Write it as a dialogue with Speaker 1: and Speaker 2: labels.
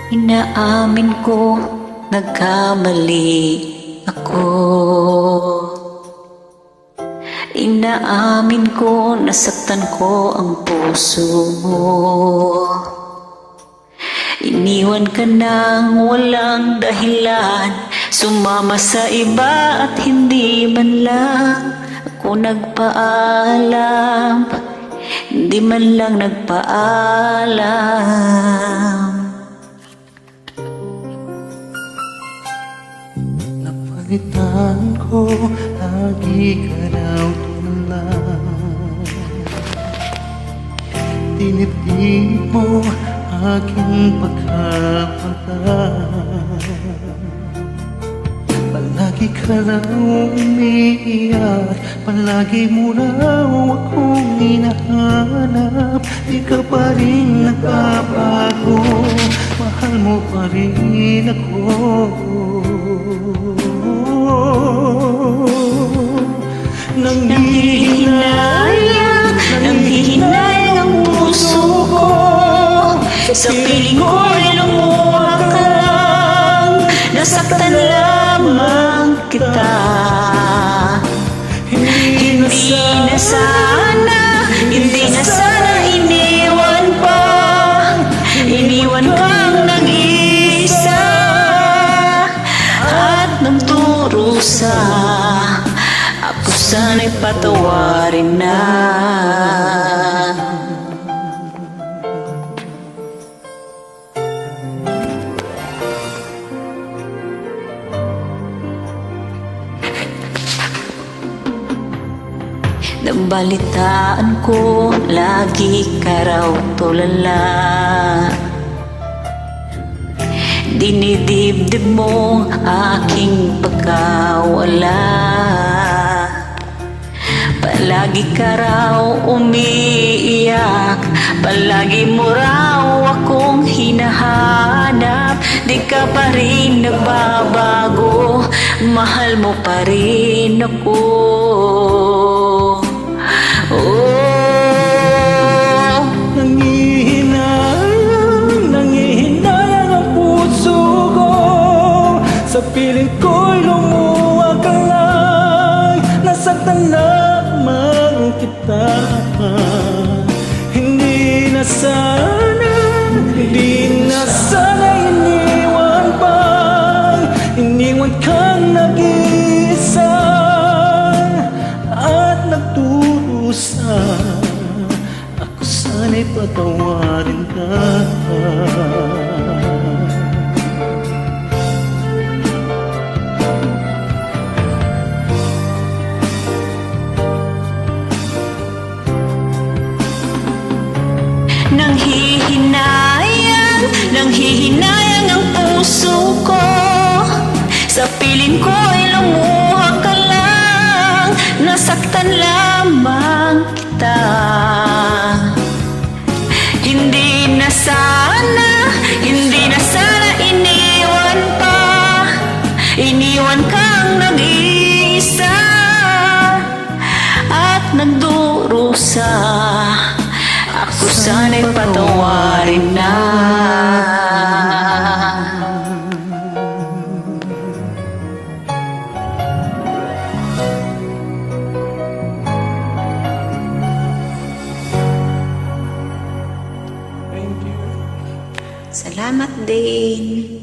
Speaker 1: Inaamin ko, nagkamali ako. Inaamin ko, nasaktan ko ang puso mo. Iniwan ka nang walang dahilan, sumama sa iba at hindi man lang ako nagpaalam. Hindi man lang nagpaalam.
Speaker 2: Napalitan ko, lagi ka raw tulad. Tinitip mo aking pagkapagod. Palagi ka raw umiiyak, palagi mo raw akong hinahanap. Di ka pa rin nagbabago, mahal mo pa rin ako.
Speaker 1: Nanghihinayang ang puso ko. Sa piling ko'y lumuha ka lang, nasaktan lamang kita. Hindi na sana iniwan pa. Iniwan kang nag-iisa at nagdurusa. Ako sana'y patawarin na. Nabalitaan ko, lagi ka raw tulala. Dinidibdib mo aking pagkawala. Palagi ka raw umiiyak, palagi mo raw akong hinahanap. Di ka pa rin nagbabago, mahal mo pa rin ako.
Speaker 2: Nanghihinayang ang puso ko. Sa piling ko'y lumuha ka lang, nasaktan lamang kita. Hindi na sana iniwan pa. Iniwan kang nag-iisa at nagdurusa. Ako sana'y patawarin ka.
Speaker 1: Nanghihinayang ang puso ko. Sa piling ko'y lumuha ka lang, nasaktan lamang kita. Hindi na sana iniwan pa. Iniwan kang nag-iisa at nagdurusa. Ako sana'y patawarin na.
Speaker 2: Thank you.
Speaker 1: Salamat din.